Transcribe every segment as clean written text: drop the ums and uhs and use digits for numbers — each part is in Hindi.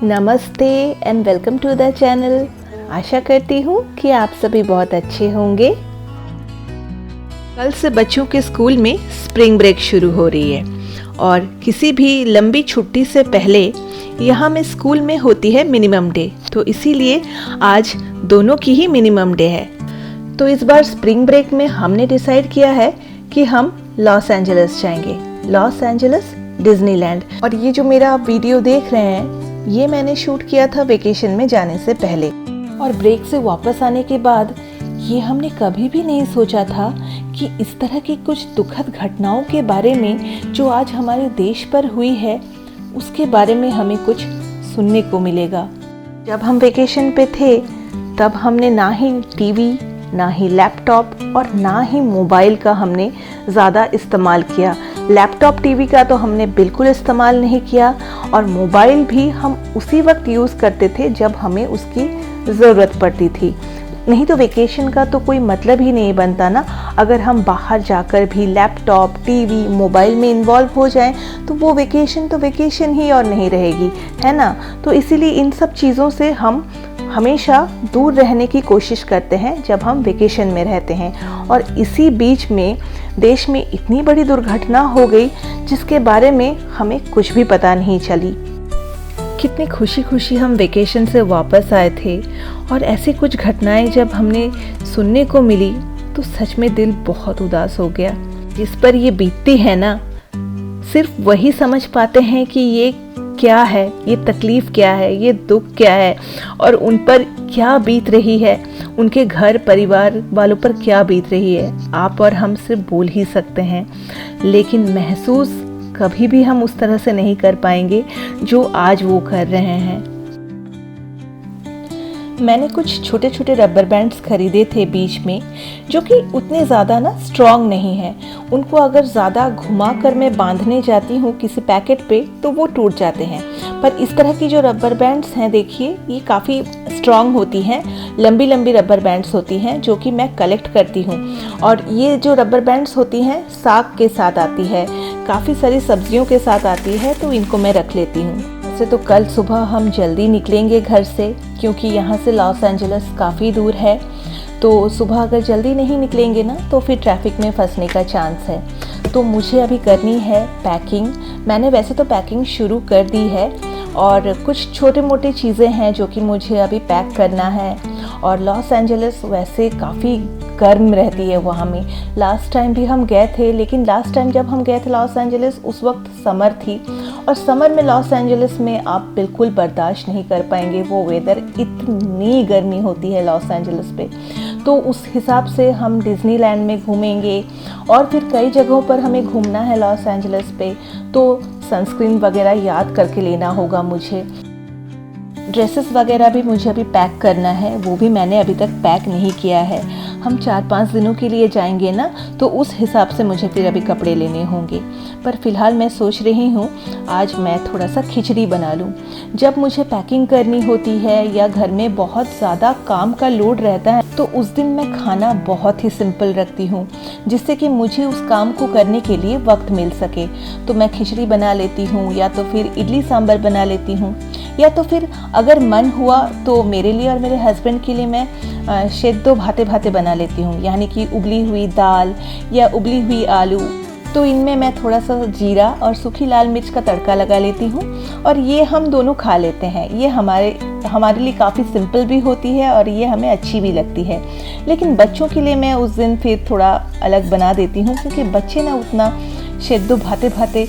नमस्ते and welcome to the channel. आशा करती हूँ कि आप सभी बहुत अच्छे होंगे। कल से बच्चों के स्कूल में स्प्रिंग ब्रेक शुरू हो रही है और किसी भी लंबी छुट्टी से पहले यहाँ में स्कूल में होती है मिनिमम डे, तो इसीलिए आज दोनों की ही मिनिमम डे है। तो इस बार स्प्रिंग ब्रेक में हमने डिसाइड किया है कि हम लॉस एंजलिस जाएंगे, लॉस एंजलिस डिज्नीलैंड। और ये जो मेरा आप वीडियो देख रहे हैं ये मैंने शूट किया था वेकेशन में जाने से पहले, और ब्रेक से वापस आने के बाद ये हमने कभी भी नहीं सोचा था कि इस तरह की कुछ दुखद घटनाओं के बारे में जो आज हमारे देश पर हुई है उसके बारे में हमें कुछ सुनने को मिलेगा। जब हम वेकेशन पे थे तब हमने ना ही टीवी, ना ही लैपटॉप और ना ही मोबाइल का हमने ज़्यादा इस्तेमाल किया। लैपटॉप टीवी का तो हमने बिल्कुल इस्तेमाल नहीं किया और मोबाइल भी हम उसी वक्त यूज़ करते थे जब हमें उसकी ज़रूरत पड़ती थी। नहीं तो वेकेशन का तो कोई मतलब ही नहीं बनता ना। अगर हम बाहर जाकर भी लैपटॉप, टीवी, मोबाइल में इन्वॉल्व हो जाएं तो वो वेकेशन ही और नहीं रहेगी, है ना। तो इसीलिए इन सब चीज़ों से हम हमेशा दूर रहने की कोशिश करते हैं जब हम वेकेशन में रहते हैं। और इसी बीच में देश में इतनी बड़ी दुर्घटना हो गई जिसके बारे में हमें कुछ भी पता नहीं चली। कितनी खुशी खुशी हम वेकेशन से वापस आए थे और ऐसी कुछ घटनाएं जब हमने सुनने को मिली तो सच में दिल बहुत उदास हो गया। जिस पर ये बीतती है ना, सिर्फ वही समझ पाते हैं कि ये क्या है, ये तकलीफ़ क्या है, ये दुख क्या है और उन पर क्या बीत रही है, उनके घर परिवार वालों पर क्या बीत रही है। आप और हम सिर्फ बोल ही सकते हैं, लेकिन महसूस कभी भी हम उस तरह से नहीं कर पाएंगे जो आज वो कर रहे हैं। मैंने कुछ छोटे छोटे रबर बैंड्स खरीदे थे बीच में, जो कि उतने ज़्यादा ना स्ट्रॉन्ग नहीं है। उनको अगर ज़्यादा घुमा कर मैं बांधने जाती हूँ किसी पैकेट पे तो वो टूट जाते हैं। पर इस तरह की जो रबर बैंड्स हैं, देखिए ये काफ़ी स्ट्रॉन्ग होती हैं, लंबी लंबी रबर बैंड्स होती हैं जो कि मैं कलेक्ट करती हूँ। और ये जो रबर बैंड्स होती हैं साग के साथ आती है, काफ़ी सारी सब्जियों के साथ आती है, तो इनको मैं रख लेती हूँ। वैसे तो कल सुबह हम जल्दी निकलेंगे घर से, क्योंकि यहाँ से लॉस एंजलिस काफ़ी दूर है। तो सुबह अगर जल्दी नहीं निकलेंगे ना तो फिर ट्रैफिक में फंसने का चांस है। तो मुझे अभी करनी है पैकिंग। मैंने वैसे तो पैकिंग शुरू कर दी है और कुछ छोटे मोटे चीज़ें हैं जो कि मुझे अभी पैक करना है। और लॉस एंजलिस वैसे काफ़ी गर्म रहती है वहाँ में। लास्ट टाइम भी हम गए थे, लेकिन लास्ट टाइम जब हम गए थे लॉस एंजलिस उस वक्त समर थी, और समर में लॉस एंजलिस में आप बिल्कुल बर्दाश्त नहीं कर पाएंगे वो वेदर, इतनी गर्मी होती है लॉस एंजलिस पे। तो उस हिसाब से हम डिज्नीलैंड में घूमेंगे और फिर कई जगहों पर हमें घूमना है लॉस एंजलिस पे। तो सनस्क्रीन वगैरह याद करके लेना होगा मुझे। ड्रेसेस वगैरह भी मुझे अभी पैक करना है, वो भी मैंने अभी तक पैक नहीं किया है। हम 4-5 दिनों के लिए जाएंगे ना, तो उस हिसाब से मुझे फिर अभी कपड़े लेने होंगे। पर फिलहाल मैं सोच रही हूँ आज मैं थोड़ा सा खिचड़ी बना लूँ। जब मुझे पैकिंग करनी होती है या घर में बहुत ज़्यादा काम का लोड रहता है तो उस दिन मैं खाना बहुत ही सिंपल रखती हूँ, जिससे कि मुझे उस काम को करने के लिए वक्त मिल सके। तो मैं खिचड़ी बना लेती हूँ, या तो फिर इडली सांभर बना लेती हूँ, या तो फिर अगर मन हुआ तो मेरे लिए और मेरे हस्बैंड के लिए मैं सेद्धो भाते भाते बना लेती हूँ, यानी कि उबली हुई दाल या उबली हुई आलू। तो इनमें मैं थोड़ा सा जीरा और सूखी लाल मिर्च का तड़का लगा लेती हूँ और ये हम दोनों खा लेते हैं। ये हमारे लिए काफ़ी सिंपल भी होती है और ये हमें अच्छी भी लगती है। लेकिन बच्चों के लिए मैं उस दिन फिर थोड़ा अलग बना देती हूँ, क्योंकि बच्चे ना उतना सेद्धो भाते भाते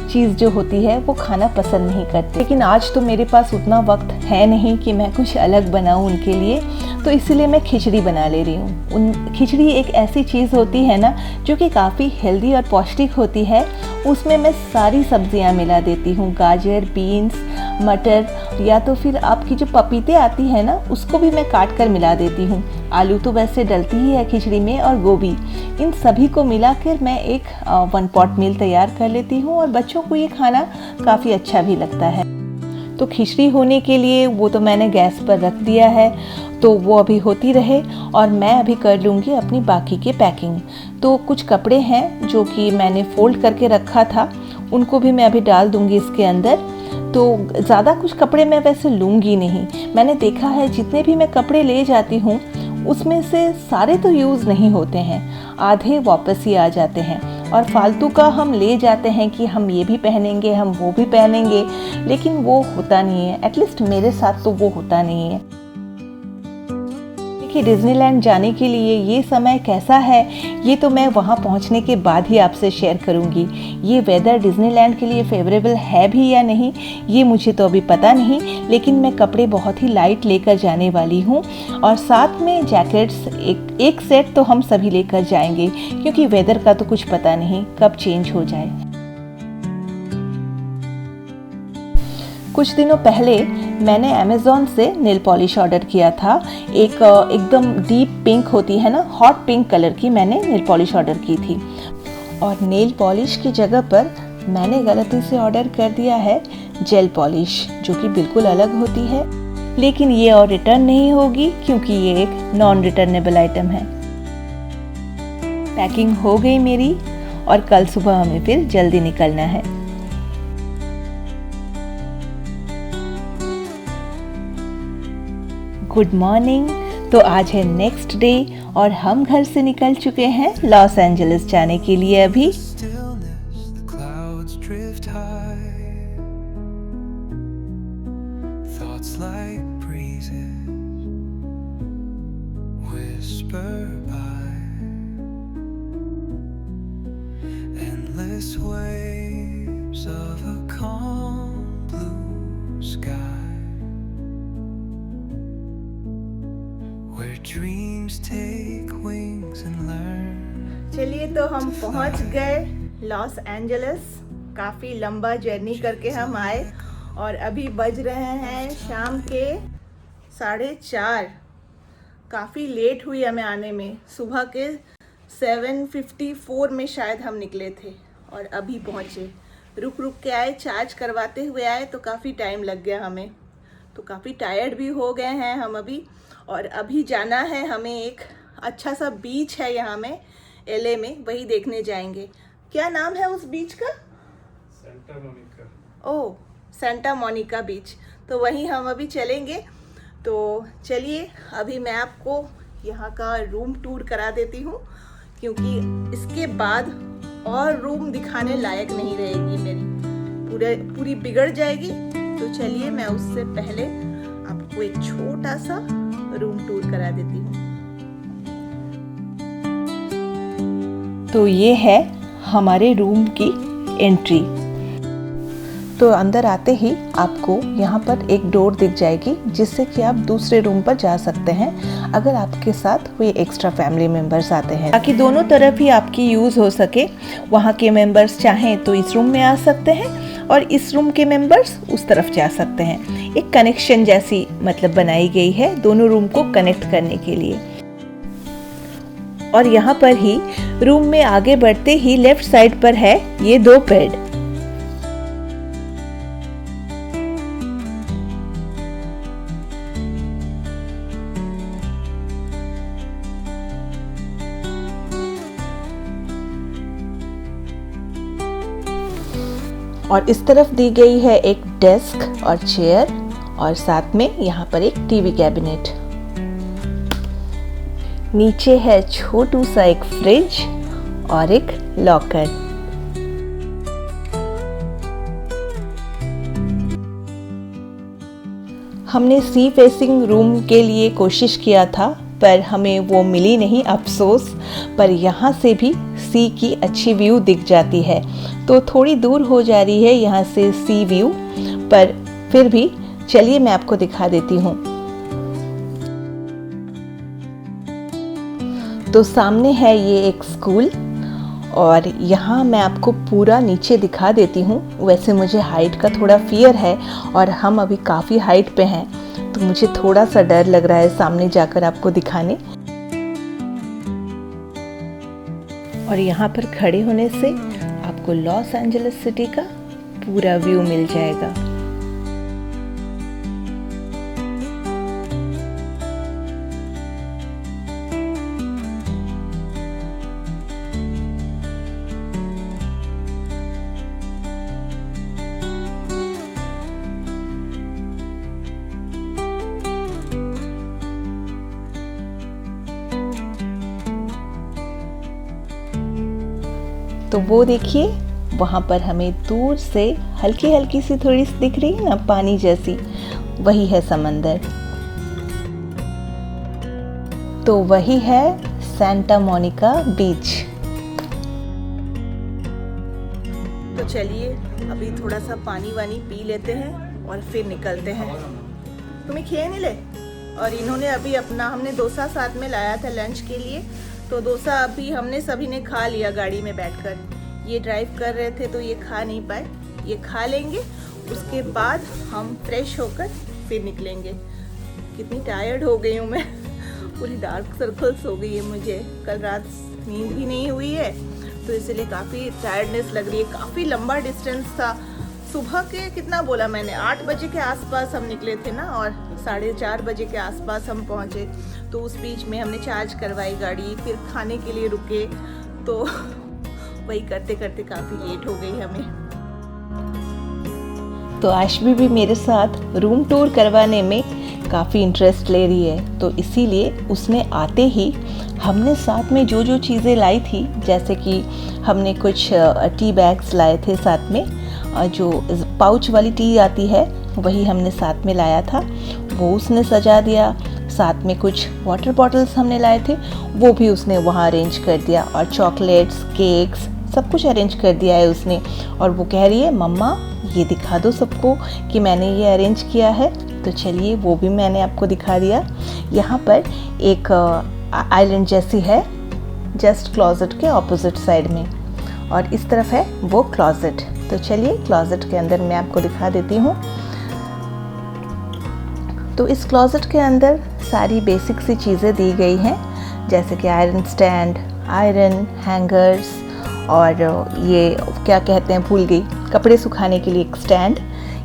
चीज़ जो होती है वो खाना पसंद नहीं करते। लेकिन आज तो मेरे पास उतना वक्त है नहीं कि मैं कुछ अलग बनाऊं उनके लिए, तो इसीलिए मैं खिचड़ी बना ले रही हूँ। खिचड़ी एक ऐसी चीज़ होती है ना जो कि काफ़ी हेल्दी और पौष्टिक होती है। उसमें मैं सारी सब्जियाँ मिला देती हूँ, गाजर, बीन्स, मटर, या तो फिर आपकी जो पपीते आती है ना उसको भी मैं काट कर मिला देती हूँ। आलू तो वैसे डलती ही है खिचड़ी में, और गोभी, इन सभी को मिलाकर मैं एक 1 पॉट मील तैयार कर लेती हूँ और बच्चों को ये खाना काफ़ी अच्छा भी लगता है। तो खिचड़ी होने के लिए वो तो मैंने गैस पर रख दिया है, तो वो अभी होती रहे और मैं अभी कर लूँगी अपनी बाकी की पैकिंग। तो कुछ कपड़े हैं जो कि मैंने फ़ोल्ड करके रखा था, उनको भी मैं अभी डाल दूँगी इसके अंदर। तो ज़्यादा कुछ कपड़े मैं वैसे लूँगी नहीं। मैंने देखा है जितने भी मैं कपड़े ले जाती हूँ उसमें से सारे तो यूज़ नहीं होते हैं, आधे वापस ही आ जाते हैं और फालतू का हम ले जाते हैं कि हम ये भी पहनेंगे, हम वो भी पहनेंगे, लेकिन वो होता नहीं है। एटलीस्ट मेरे साथ तो वो होता नहीं है। कि डिज्नीलैंड जाने के लिए ये समय कैसा है ये तो मैं वहाँ पहुँचने के बाद ही आपसे शेयर करूँगी। ये वेदर डिज्नीलैंड के लिए फेवरेबल है भी या नहीं ये मुझे तो अभी पता नहीं, लेकिन मैं कपड़े बहुत ही लाइट लेकर जाने वाली हूँ और साथ में जैकेट्स एक सेट तो हम सभी लेकर जाएंगे, क्योंकि वेदर का तो कुछ पता नहीं कब चेंज हो जाए। कुछ दिनों पहले मैंने अमेज़ॉन से नेल पॉलिश ऑर्डर किया था। एकदम डीप पिंक होती है ना, हॉट पिंक कलर की मैंने नेल पॉलिश ऑर्डर की थी और नेल पॉलिश की जगह पर मैंने गलती से ऑर्डर कर दिया है जेल पॉलिश, जो कि बिल्कुल अलग होती है, लेकिन ये और रिटर्न नहीं होगी क्योंकि ये एक नॉन रिटर्नेबल आइटम है। पैकिंग हो गई मेरी और कल सुबह हमें फिर जल्दी निकलना है। Good morning. तो आज है नेक्स्ट डे और हम घर से निकल चुके हैं लॉस एंजलिस जाने के लिए। अभी चलिए तो हम पहुंच गए लॉस एंजलिस। काफ़ी लंबा जर्नी करके हम आए और अभी बज रहे हैं शाम के 4:30। काफ़ी लेट हुई हमें आने में। सुबह के 7:54 में शायद हम निकले थे और अभी पहुँचे। रुक रुक के आए, चार्ज करवाते हुए आए तो काफ़ी टाइम लग गया हमें, तो काफ़ी टायर्ड भी हो गए हैं हम अभी। और अभी जाना है हमें, एक अच्छा सा बीच है यहाँ में एलए में, वही देखने जाएंगे। क्या नाम है उस बीच का? सेंटा मोनिका। ओह, सेंटा मोनिका बीच। तो वहीं हम अभी चलेंगे। तो चलिए अभी मैं आपको यहाँ का रूम टूर करा देती हूँ, क्योंकि इसके बाद और रूम दिखाने लायक नहीं रहेगी मेरी, पूरी बिगड़ जाएगी। तो चलिए मैं उससे पहले आपको एक छोटा सा रूम टूर करा देती हूँ। तो ये है हमारे रूम की एंट्री। तो अंदर आते ही आपको यहाँ पर एक डोर दिख जाएगी, जिससे कि आप दूसरे रूम पर जा सकते हैं अगर आपके साथ कोई एक्स्ट्रा फैमिली मेम्बर्स आते हैं, ताकि दोनों तरफ ही आपकी यूज़ हो सके। वहाँ के मेम्बर्स चाहें तो इस रूम में आ सकते हैं और इस रूम के मेम्बर्स उस तरफ जा सकते हैं। एक कनेक्शन जैसी मतलब बनाई गई है दोनों रूम को कनेक्ट करने के लिए। और यहाँ पर ही रूम में आगे बढ़ते ही लेफ्ट साइड पर है ये 2 बेड। और इस तरफ दी गई है एक डेस्क और चेयर और साथ में यहाँ पर एक टीवी कैबिनेट। नीचे है छोटू सा एक फ्रिज और एक लॉकर। हमने सी फेसिंग रूम के लिए कोशिश किया था पर हमें वो मिली नहीं, अफसोस। पर यहाँ से भी सी की अच्छी व्यू दिख जाती है, तो थोड़ी दूर हो जा रही है यहाँ से सी व्यू, पर फिर भी चलिए मैं आपको दिखा देती हूँ। तो सामने है ये एक स्कूल और यहाँ मैं आपको पूरा नीचे दिखा देती हूँ। वैसे मुझे हाइट का थोड़ा फियर है और हम अभी काफ़ी हाइट पे हैं, तो मुझे थोड़ा सा डर लग रहा है सामने जाकर आपको दिखाने। और यहाँ पर खड़े होने से आपको लॉस एंजलिस सिटी का पूरा व्यू मिल जाएगा। तो वो देखिए, वहाँ पर हमें दूर से हल्की हल्की सी थोड़ी सी दिख रही है ना पानी जैसी, वही है समंदर। तो वही है सेंटा मोनिका बीच। तो चलिए अभी थोड़ा सा पानी वानी पी लेते हैं और फिर निकलते हैं। तुम्हें खे नहीं ले। और इन्होंने अभी अपना, हमने डोसा साथ में लाया था लंच के लिए, तो डोसा अभी हमने सभी ने खा लिया गाड़ी में बैठकर। ये ड्राइव कर रहे थे तो ये खा नहीं पाए, ये खा लेंगे, उसके बाद हम फ्रेश होकर फिर निकलेंगे। कितनी टायर्ड हो गई हूँ मैं, पूरी डार्क सर्कल्स हो गई है मुझे, कल रात नींद भी नहीं हुई है तो इसलिए काफ़ी टायर्डनेस लग रही है। काफ़ी लंबा डिस्टेंस था, सुबह के कितना बोला मैंने, 8 बजे के आसपास हम निकले थे ना, और 4:30 बजे के आसपास हम पहुँचे। तो उस बीच में हमने चार्ज करवाई गाड़ी, फिर खाने के लिए रुके, तो वही करते करते काफ़ी लेट हो गई हमें। तो आशवी भी मेरे साथ रूम टूर करवाने में काफ़ी इंटरेस्ट ले रही है, तो इसीलिए उसने आते ही हमने साथ में जो जो चीज़ें लाई थी, जैसे कि हमने कुछ टी बैग्स लाए थे साथ में, जो पाउच वाली टी आती है वही हमने साथ में लाया था, वो उसने सजा दिया। साथ में कुछ वाटर बॉटल्स हमने लाए थे, वो भी उसने वहाँ अरेंज कर दिया, और चॉकलेट्स, केक्स, सब कुछ अरेंज कर दिया है उसने। और वो कह रही है मम्मा ये दिखा दो सबको कि मैंने ये अरेंज किया है। तो चलिए वो भी मैंने आपको दिखा दिया। यहाँ पर एक आइलैंड जैसी है जस्ट क्लोजेट के ऑपोजिट साइड में, और इस तरफ है वो क्लोजेट। तो चलिए क्लोजेट के अंदर मैं आपको दिखा देती हूँ। तो इस क्लोजेट के अंदर सारी बेसिक सी चीज़ें दी गई हैं, जैसे कि आयरन स्टैंड, आयरन हैंगर्स, और ये क्या कहते हैं भूल गई, कपड़े सुखाने के लिए एक स्टैंड,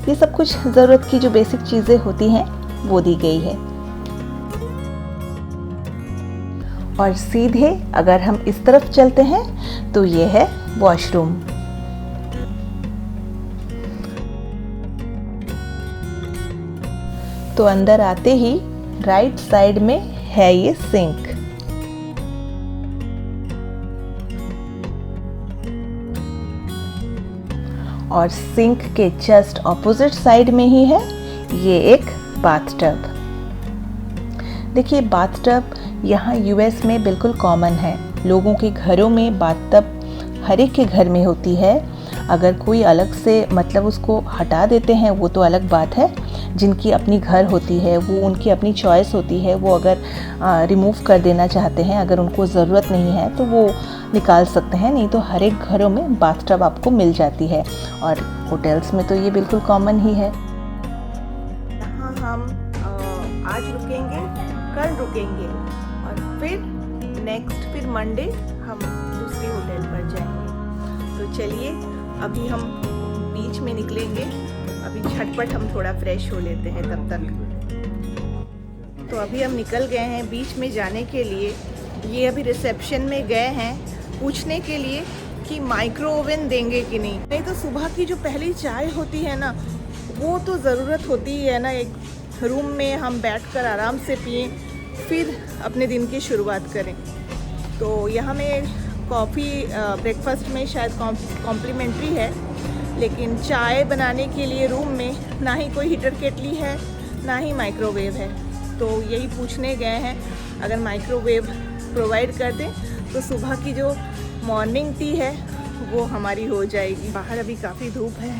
ये सब कुछ ज़रूरत की जो बेसिक चीज़ें होती हैं वो दी गई है। और सीधे अगर हम इस तरफ चलते हैं तो ये है वॉशरूम। तो अंदर आते ही राइट साइड में है ये सिंक। और सिंक के जस्ट ऑपोजिट साइड में ही है ये एक बाथटब। देखिए बाथटब यहाँ यूएस में बिल्कुल कॉमन है, लोगों के घरों में बाथटब हर एक के घर में होती है। अगर कोई अलग से मतलब उसको हटा देते हैं वो तो अलग बात है, जिनकी अपनी घर होती है वो उनकी अपनी चॉइस होती है, वो अगर रिमूव कर देना चाहते हैं, अगर उनको ज़रूरत नहीं है तो वो निकाल सकते हैं, नहीं तो हर एक घरों में बाथटब आपको मिल जाती है, और होटल्स में तो ये बिल्कुल कॉमन ही है। यहाँ हम आज रुकेंगे, कल रुकेंगे, और फिर मंडे हम दूसरी होटल पर जाएंगे। तो चलिए अभी हम बीच में निकलेंगे, अभी झटपट हम थोड़ा फ्रेश हो लेते हैं तब तक। तो अभी हम निकल गए हैं बीच में जाने के लिए। ये अभी रिसेप्शन में गए हैं पूछने के लिए कि माइक्रो ओवन देंगे कि नहीं तो सुबह की जो पहली चाय होती है ना, वो तो ज़रूरत होती ही है ना, एक रूम में हम बैठकर आराम से पिएं, फिर अपने दिन की शुरुआत करें। तो यहाँ में कॉफ़ी ब्रेकफास्ट में शायद कॉम्प्लीमेंट्री है, लेकिन चाय बनाने के लिए रूम में ना ही कोई हीटर केटली है ना ही माइक्रोवेव है। तो यही पूछने गए हैं, अगर माइक्रोवेव प्रोवाइड कर दें तो सुबह की जो मॉर्निंग टी है वो हमारी हो जाएगी। बाहर अभी काफ़ी धूप है,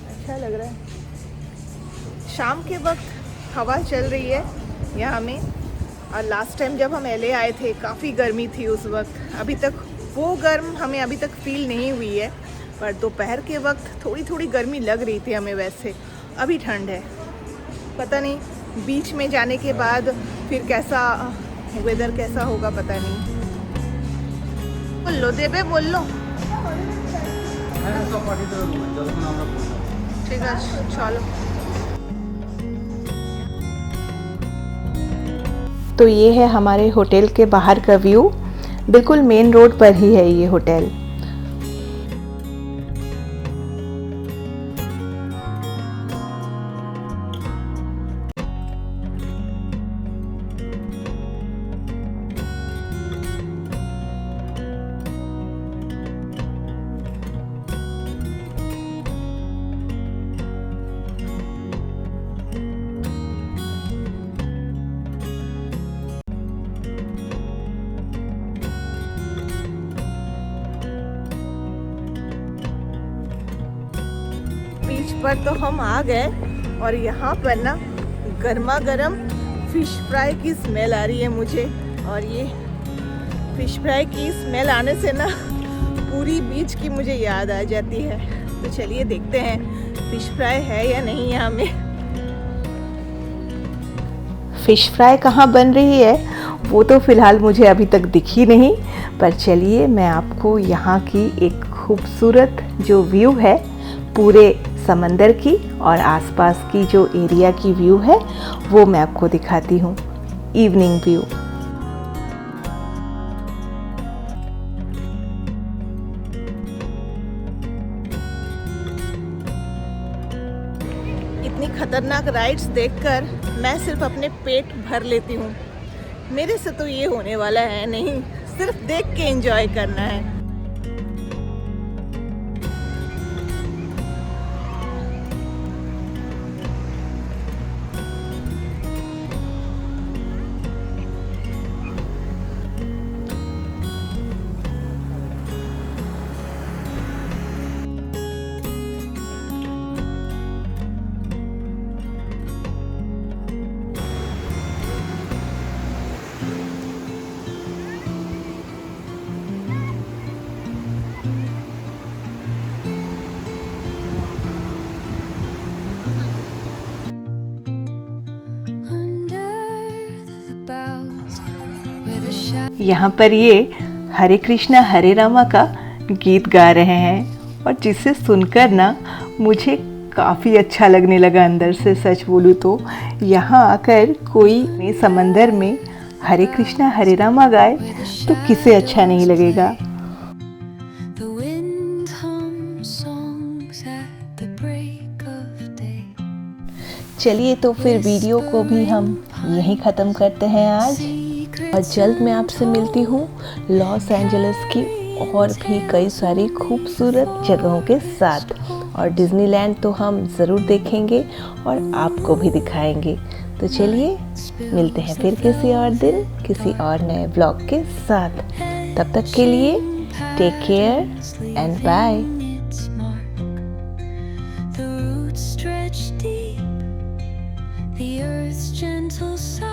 अच्छा लग रहा है। शाम के वक्त हवा चल रही है यहाँ में, और लास्ट टाइम जब हम LA आए थे काफ़ी गर्मी थी उस वक्त, अभी तक वो गर्म हमें अभी तक फील नहीं हुई है, पर दोपहर के वक्त थोड़ी थोड़ी गर्मी लग रही थी हमें। वैसे अभी ठंड है, पता नहीं बीच में जाने के बाद फिर कैसा वेदर कैसा होगा पता नहीं। बोल लो देवे, बोल लो। ठीक है चलो। तो ये है हमारे होटल के बाहर का व्यू, बिल्कुल मेन रोड पर ही है ये होटल। पर तो हम आ गए और यहाँ पर ना गर्मा गर्म फिश फ्राई की स्मेल आ रही है मुझे। और ये फिश फ्राई की स्मेल आने से ना पूरी बीच की मुझे याद आ जाती है। तो चलिए देखते हैं फिश फ्राई है या नहीं यहाँ में। फिश फ्राई कहाँ बन रही है वो तो फ़िलहाल मुझे अभी तक दिखी नहीं, पर चलिए मैं आपको यहाँ की एक खूबसूरत जो व्यू है पूरे समंदर की और आसपास की जो एरिया की व्यू है वो मैं आपको दिखाती हूँ, इवनिंग व्यू। इतनी खतरनाक राइड्स देखकर मैं सिर्फ अपने पेट भर लेती हूँ। मेरे से तो ये होने वाला है नहीं, सिर्फ देख के एंजॉय करना है। यहाँ पर ये हरे कृष्णा हरे रामा का गीत गा रहे हैं और जिसे सुनकर ना मुझे काफ़ी अच्छा लगने लगा अंदर से। सच बोलूँ तो यहाँ आकर कोई समंदर में हरे कृष्णा हरे रामा गाए तो किसे अच्छा नहीं लगेगा। चलिए तो फिर वीडियो को भी हम यहीं ख़त्म करते हैं आज, और जल्द मैं आपसे मिलती हूँ लॉस एंजलिस की और भी कई सारी खूबसूरत जगहों के साथ। और डिज्नीलैंड तो हम ज़रूर देखेंगे और आपको भी दिखाएंगे। तो चलिए मिलते हैं फिर किसी और दिन किसी और नए व्लॉग के साथ। तब तक के लिए take care and bye. The earth's gentle side